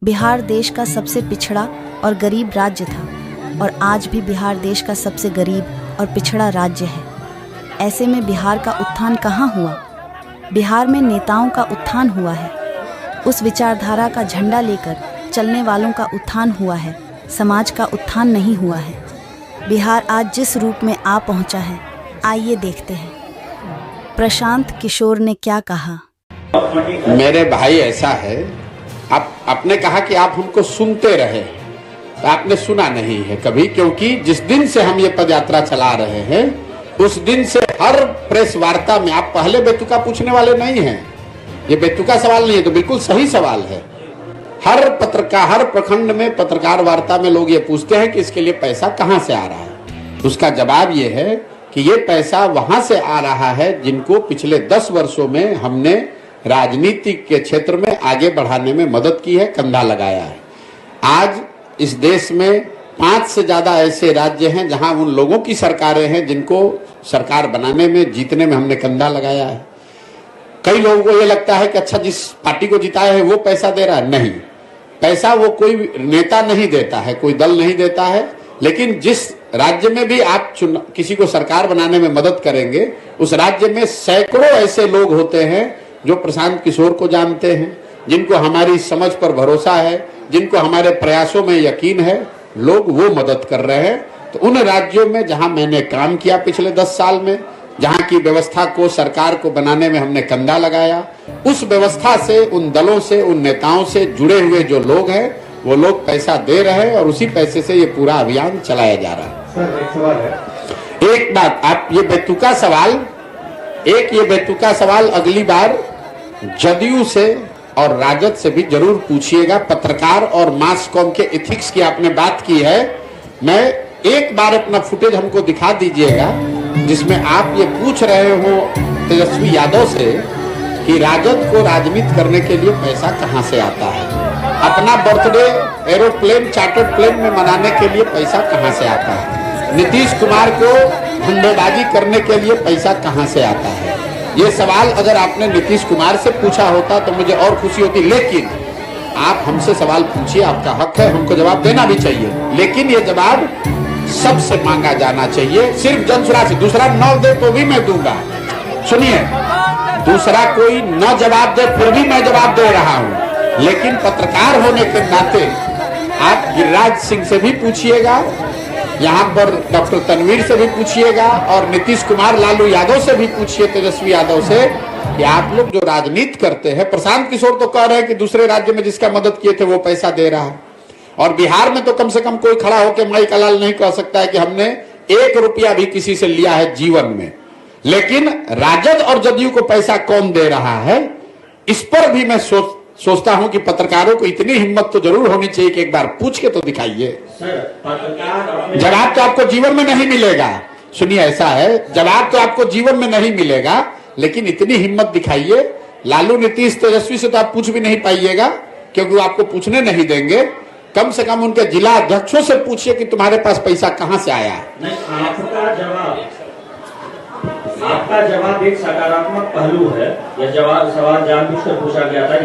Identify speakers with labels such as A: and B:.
A: बिहार देश का सबसे पिछड़ा और गरीब राज्य था और आज भी बिहार देश का सबसे गरीब और पिछड़ा राज्य है। ऐसे में बिहार का उत्थान कहाँ हुआ? बिहार में नेताओं का उत्थान हुआ है। उस विचारधारा का झंडा लेकर चलने वालों का उत्थान हुआ है। समाज का उत्थान नहीं हुआ है। बिहार आज जिस रूप में आ पहुंचा है, आइए देखते हैं प्रशांत किशोर ने क्या कहा।
B: मेरे भाई, ऐसा है, आपने कहा कि आप हमको सुनते रहे, तो आपने सुना नहीं है कभी, क्योंकि जिस दिन से हम ये पदयात्रा चला रहे हैं उस दिन से हर प्रेस वार्ता में आप पहले बेतुका पूछने वाले नहीं हैं। ये बेतुका सवाल नहीं है, तो बिल्कुल सही सवाल है। हर पत्रकार, हर प्रखंड में पत्रकार वार्ता में लोग ये पूछते हैं कि इसके लिए पैसा कहां से आ रहा है। उसका जवाब ये है कि ये पैसा वहां से आ रहा है जिनको पिछले 10 वर्षों में हमने राजनीति के क्षेत्र में आगे बढ़ाने में मदद की है, कंधा लगाया है। आज इस देश में 5 से ज्यादा ऐसे राज्य हैं जहां उन लोगों की सरकारें हैं जिनको सरकार बनाने में, जीतने में हमने कंधा लगाया है। कई लोगों को ये लगता है कि अच्छा, जिस पार्टी को जिताया है वो पैसा दे रहा है। नहीं, पैसा वो कोई नेता नहीं देता है, कोई दल नहीं देता है, लेकिन जिस राज्य में भी आप किसी को सरकार बनाने में मदद करेंगे, उस राज्य में सैकड़ों ऐसे लोग होते हैं जो प्रशांत किशोर को जानते हैं, जिनको हमारी समझ पर भरोसा है, जिनको हमारे प्रयासों में यकीन है, लोग वो मदद कर रहे हैं। तो उन राज्यों में जहां मैंने काम किया पिछले 10 साल में, जहां की व्यवस्था को, सरकार को बनाने में हमने कंधा लगाया, उस व्यवस्था से, उन दलों से, उन नेताओं से जुड़े हुए जो लोग हैं, वो लोग पैसा दे रहे हैं और उसी पैसे से ये पूरा अभियान चलाया जा रहा है।
C: सर, एक सवाल है।
B: एक बात, आप ये बेतुका सवाल अगली बार जदयू से और राजद से भी जरूर पूछिएगा। पत्रकार और मास कॉम के एथिक्स की आपने बात की है, मैं एक बार अपना फुटेज हमको दिखा दीजिएगा जिसमें आप ये पूछ रहे हो तेजस्वी यादव से कि राजद को राजनीति करने के लिए पैसा कहां से आता है, अपना बर्थडे एरोप्लेन, चार्टर्ड प्लेन में मनाने के लिए पैसा कहां से आता है, नीतीश कुमार को धंधेबाजी करने के लिए पैसा कहां से आता है। ये सवाल अगर आपने नीतीश कुमार से पूछा होता तो मुझे और खुशी होती, लेकिन आप हमसे सवाल पूछिए, आपका हक है, हमको जवाब देना भी चाहिए, लेकिन ये जवाब सबसे मांगा जाना चाहिए, सिर्फ जनसुराज से। दूसरा न दे तो भी मैं दूंगा, सुनिए, दूसरा कोई न जवाब दे फिर भी मैं जवाब दे रहा हूं, लेकिन पत्रकार होने के नाते आप गिरिराज सिंह से भी पूछिएगा, यहाँ पर डॉक्टर तनवीर से भी पूछिएगा और नीतीश कुमार, लालू यादव से भी पूछिए, तेजस्वी यादव से, कि आप लोग जो राजनीति करते हैं, प्रशांत किशोर तो कह रहे हैं कि दूसरे राज्य में जिसका मदद किए थे वो पैसा दे रहा है, और बिहार में तो कम से कम कोई खड़ा होकर माई का लाल नहीं कह सकता है कि हमने 1 रुपया भी किसी से लिया है जीवन में। लेकिन राजद और जदयू को पैसा कौन दे रहा है, इस पर भी मैं सोचता हूं कि पत्रकारों को इतनी हिम्मत तो जरूर होनी चाहिए कि एक बार पूछ के तो दिखाइए। जवाब तो आपको जीवन में नहीं मिलेगा, सुनिए, ऐसा है, जवाब तो आपको जीवन में नहीं मिलेगा, लेकिन इतनी हिम्मत दिखाइए। लालू, नीतीश, तेजस्वी से तो आप पूछ भी नहीं पाइएगा क्योंकि वो आपको पूछने नहीं देंगे। कम से कम उनके जिला अध्यक्षों से पूछिए कि तुम्हारे पास पैसा कहां से आया।
C: आपका जवाब एक सकारात्मक पहलू है। यह सवाल जानबूझकर पूछा गया था।